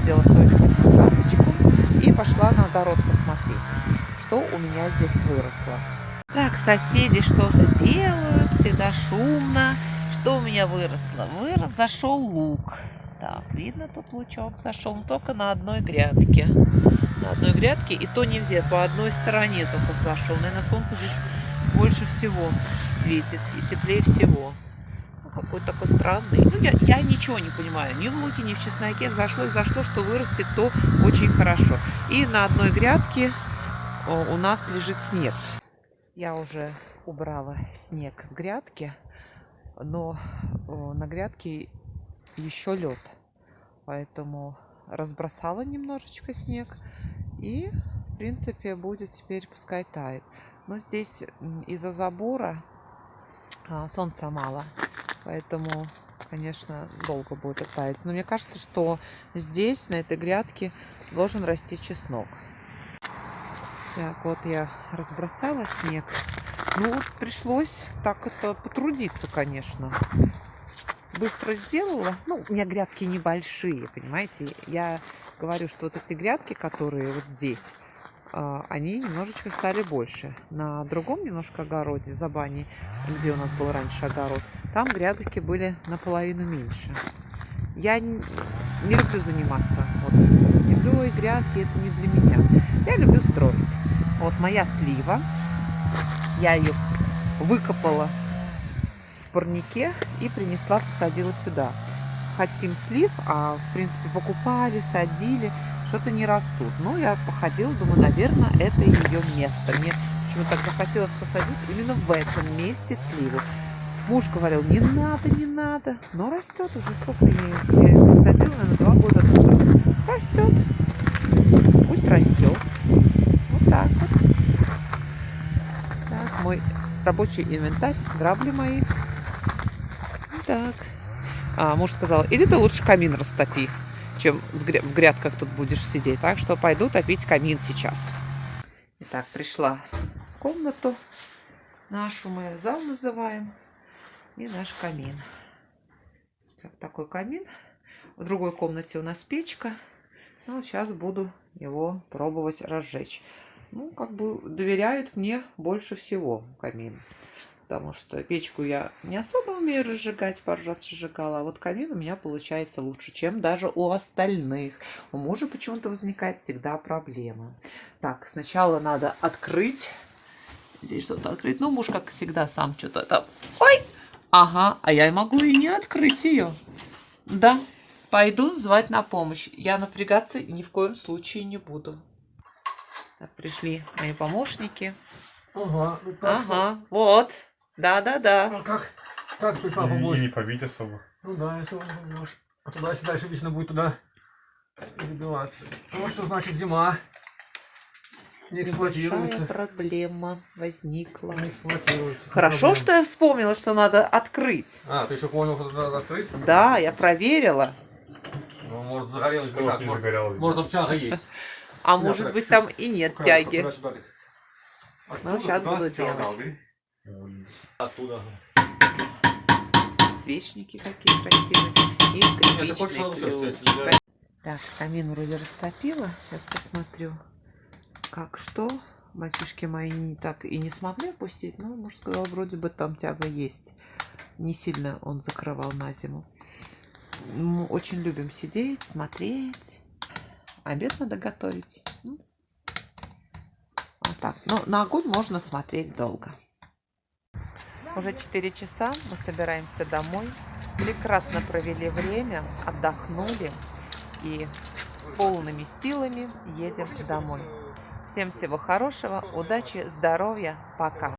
надела свою любимую шапочку и пошла на огород посмотреть, что у меня здесь выросло. Так, соседи что-то делают, всегда шумно. Что у меня выросло? Зашел лук. Так, видно, тут лучок зашел, но только на одной грядке. На одной грядке, и то нельзя, по одной стороне только зашел. Наверное, солнце здесь больше всего светит и теплее всего. Ну, какой-то такой странный. Ну, я ничего не понимаю. Ни в луке, ни в чесноке взошло, что вырастет, то очень хорошо. И на одной грядке у нас лежит снег. Я уже убрала снег с грядки, но на грядке еще лед. Поэтому разбросала немножечко снег. И, в принципе, будет теперь, пускай тает. Но здесь из-за забора солнца мало. Поэтому, конечно, долго будет таять. Но мне кажется, что здесь, на этой грядке, должен расти чеснок. Так, вот я разбросала снег. Ну, вот пришлось так это потрудиться, конечно. Быстро сделала. Ну, у меня грядки небольшие, понимаете. Я говорю, что вот эти грядки, которые вот здесь, они немножечко стали больше. На другом немножко огороде, за баней, где у нас был раньше огород, там грядки были наполовину меньше. Я не люблю заниматься вот землей, грядки, это не для меня. Я люблю строить. Вот моя слива, я ее выкопала в парнике и принесла, посадила сюда. Хотим слив, а в принципе покупали, садили, что-то не растут. Но я походила, думаю, наверное, это ее место. Мне почему-то так захотелось посадить именно в этом месте сливу. Муж говорил, не надо, не надо. Но растет уже, сколько я ее посадила, наверное, 2 года назад. Растет. Пусть растет. Вот так вот. Так, мой рабочий инвентарь, грабли мои. Так. Муж сказал, иди ты лучше камин растопи, чем в грядках тут будешь сидеть. Так что пойду топить камин сейчас. Итак, пришла в комнату нашу, мы зал называем, и наш камин. Так, такой камин. В другой комнате у нас печка. Ну, сейчас буду его пробовать разжечь. Ну, как бы доверяют мне больше всего камин. Потому что печку я не особо умею разжигать, пару раз разжигала. А вот камин у меня получается лучше, чем даже у остальных. У мужа почему-то возникает всегда проблема. Так, сначала надо открыть. Здесь что-то открыть. Ну, муж, как всегда, сам что-то там... Ой! Ага, а я могу и не открыть ее. Да, пойду звать на помощь. Я напрягаться ни в коем случае не буду. Так, пришли мои помощники. Ага, ага, вот. Да-да-да. А как ты папа будет? Не побить особо. Ну да, особо не побьешь. А туда, если дальше вечно будет туда забиваться. Вот что значит зима. Не эксплуатируется. Большая проблема возникла. Не эксплуатируется. Хорошо, что я вспомнила, что надо открыть. А, ты еще понял, что надо открыть? Да, я проверила. Ну, может, загорелось бы Вот как. не загорелось. Может, там тяга есть. А может быть, там и нет тяги. Ну, сейчас буду делать. Оттуда. Свечники какие красивые. И скрипичный ключ. Так, камин вроде растопила. Сейчас посмотрю, как что. Мальчишки мои так и не смогли опустить. Но муж сказал, вроде бы там тяга есть. Не сильно он закрывал на зиму. Мы очень любим сидеть, смотреть. Обед надо готовить. Вот так. Но на огонь можно смотреть долго. Уже 4 часа, мы собираемся домой. Прекрасно провели время, отдохнули и с полными силами едем домой. Всем всего хорошего, удачи, здоровья, пока!